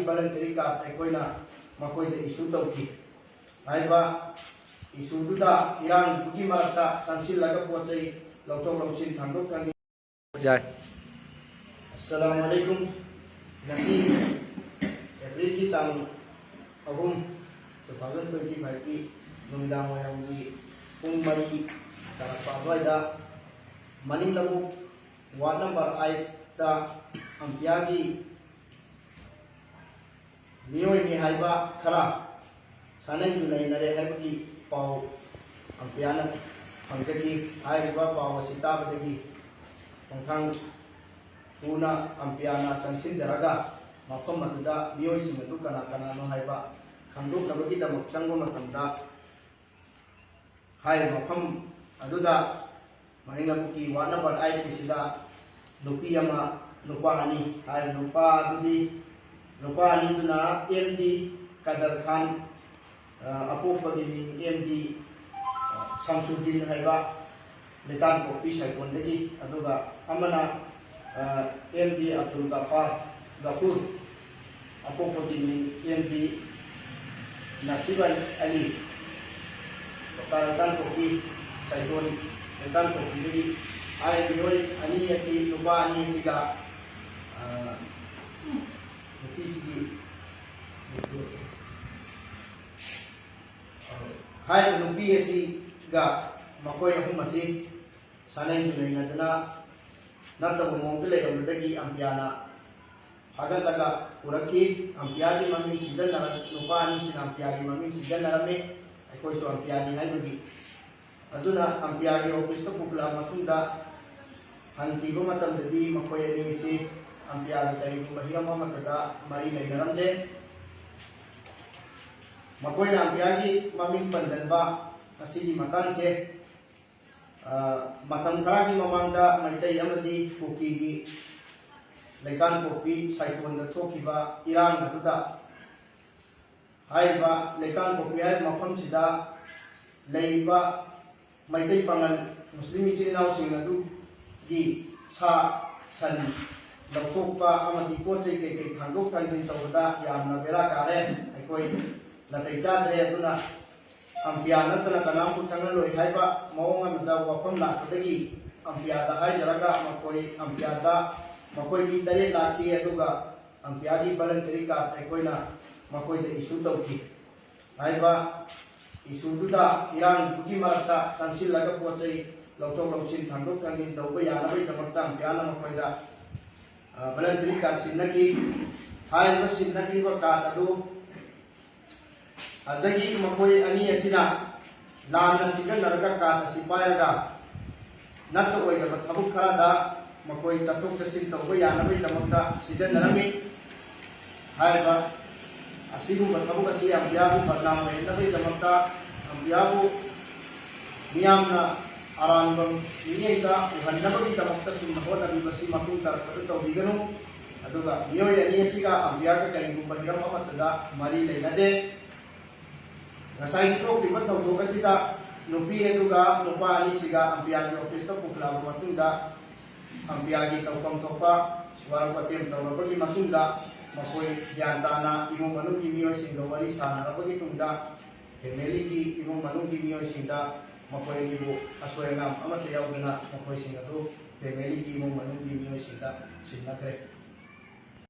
voluntary card aikoina makoida issue tawki haiba issue duda irang dugi marakta sansil laga pochai lautok lausin thangdok kani jai. Assalamualaikum nasi April ki tang ahum 2025 ki numidang wayang di pung mari tarakpa adwaida maning labu ward number 8 ta ampiagi Miyoi ni haiba khara sanai dunai nare haibaki pau ampiana pangjaki haiba pau sita badagi pangthang puna ampiana sangsin jaraga mafam maduda miyoi sing adu kana kana no haiba khangdok nabagi damak changbo matamda hai mafam aduda maningabuki wana bar ai kisida nupi ama nupa ani hai nupa adudi nupa ani tuna MD Kadar Khan apopagi MD Samsudin haiba letan kopi saikondagi aduga amana MD Abdul Gafur apopagi MD Nasiban Ali letan kopi saikon letan kopi jadi ai bioi ani asi nupa ani siga hai nupi asi ga makoi ahum asi sanai junai nadana nata bomong dele gamdagi ampiana hagan laga uraki ampiani mami season na nupa ani sin ampiani mami season na rame akoi so ampiani hai bagi aduna ampiani office to pukla matunda hanki go matam jadi makoi ani si ampiani dari mahira matada mari legaramde makoi na ampiani maming panjanba asigi matang se matang khara gi mamangda maitai amadi kuki gi leikan kopi saikon da thokiba irang aduda haiba leikan kopi hai mafam sida leiba maitai pangal muslim ichinaw sing adu gi sa san lauthokpa amadi pochai ke ke thangdok thangin tawda yamna bera kare aikoi natai chadre aduna ampiana tana kanam pu changaloi haiba mawong amda wafam lakadagi ampiada hai jaraga makoi ampiada makoi gi tare laki aduga ampiadi voluntary card aikoina makoi da issue tawki haiba issue duda irang dugi marakta sansil laga pochai lautok lausin thangdok thangin tawba yanabai damakta ampiana makoi da voluntary card sinnaki haiba sinnaki ba card adu adagi makoi ani asina lana sigan naraga ka asipayraga nato oi da thabuk khara da makoi chatok chasin tawba yanabai damakta sijan narami haiba asigu thabuk asi ambiabu badnam oi nabai damakta ambiabu miyamna aranbam miyengda uhannabagi damakta sumhon abi basi makung tarpadu tawbiganu aduga miyoi ani asiga ambiaga kaingum bahiram amatada mari leinade ngasai ko kibat tawdo kasida nupi aduga nupa ani siga ampiagi office to pukla matunda ampiagi tawkam topa waru patim tawrabagi matunda makoi yantana imo manu kimio singa wari sana rabagi tunda family gi imo manu kimio sinda makoi nibu aswayam amate yaugana makoi singa do family gi imo manu kimio sinda sinna kare